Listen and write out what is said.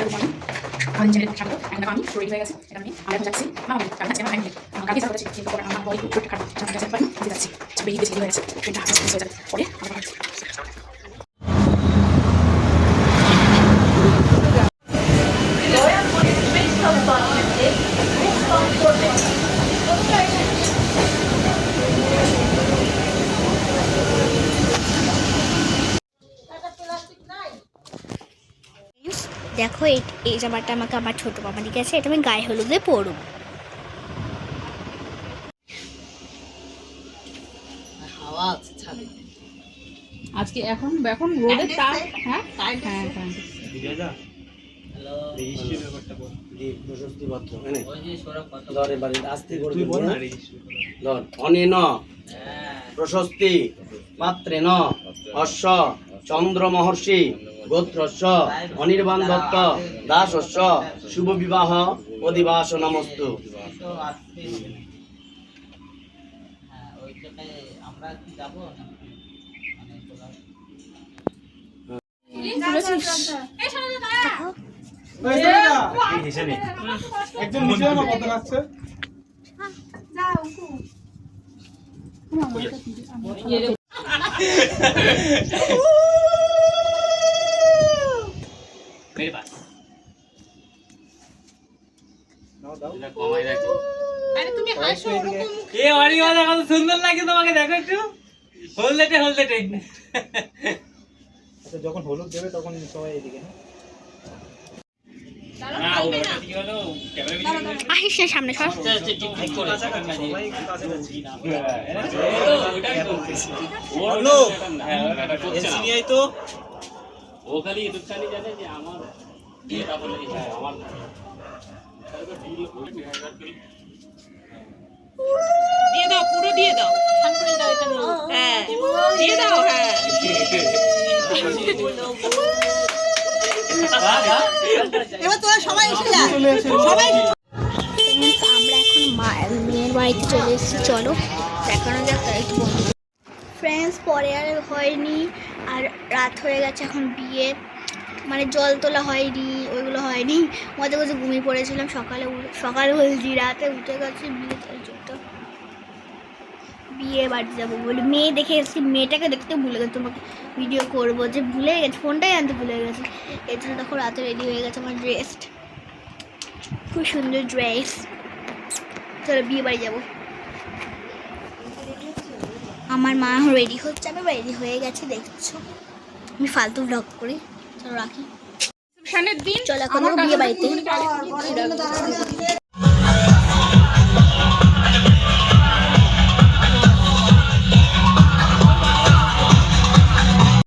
আমাদের চ্যানেলে স্বাগত। এখন আমি রেডি হয়ে গেছে, এটা আমি এখন যাচ্ছি মামা কালকে আছে আমার আইনি কালকে যাওয়া হচ্ছে কিন্তু পরে আমার বডি খুব খারাপ সামনে কাছে পারি দিতে যাচ্ছি বেরিয়ে বেশি হয়ে গেছে ট্রেনটা হাতে হয়ে যাবে পরে দেখো এই জামাটা আমাকে আমার ছোট মামা দিয়ে গেছে, এটা আমি গায়ে হলুদে পরব। আজকে এখন এখন রোদের তাপ হ্যাঁ হ্যাঁ প্রশস্তি পাত্রে ন অশ্ব চন্দ্র মহর্ষি গোত্রস্য অনির্বাণ দত্ত দাসস্য শুভ বিবাহ অধিবাস নমস্তু। সুন্দর লাগে তোমাকে, দেখো একটু হলদেটে হলদেটে। যখন হলুদ দেবে তখন সবাই এদিকে আহিস না সামনে সর। ও খালি এটুকখানি জানে যে আমার আমার দিয়ে দাও, পুরো দিয়ে দাও, হ্যাঁ দিয়ে দাও, হ্যাঁ এবার তোরা সবাই এসে যা, সবাই। আমরা এখন মেয়ের বাড়িতে চলে এসেছি, চলো দেখানো যাক তার একটু বন্ধু। ফ্রেন্ডস পরে আর হয়নি, আর রাত হয়ে গেছে, এখন বিয়ে মানে জল তোলা হয়নি, ওইগুলো হয়নি, মজা মজা ঘুমিয়ে পড়েছিলাম। সকালে বলছি রাতে উঠে গেছি, বিয়ে বাড়ি যাবো বলে মেয়ে দেখে এসেছি, মেয়েটাকে দেখতে ভুলে গেছি, তোমাকে ভিডিও করবো যে ভুলে গেছি, ফোনটাই আনতে ভুলে গেছি। এর জন্য তখন রাতে রেডি হয়ে গেছে আমার ড্রেস, খুব সুন্দর ড্রেস। চলো বিয়ে বাড়ি যাবো। আমার মা রেডি হচ্ছে, আমি রেডি হয়ে গেছি, দেখছো আমি ফালতু ব্লগ করি। চলো রাখি, চলো এখন বিয়ে বাড়িতে।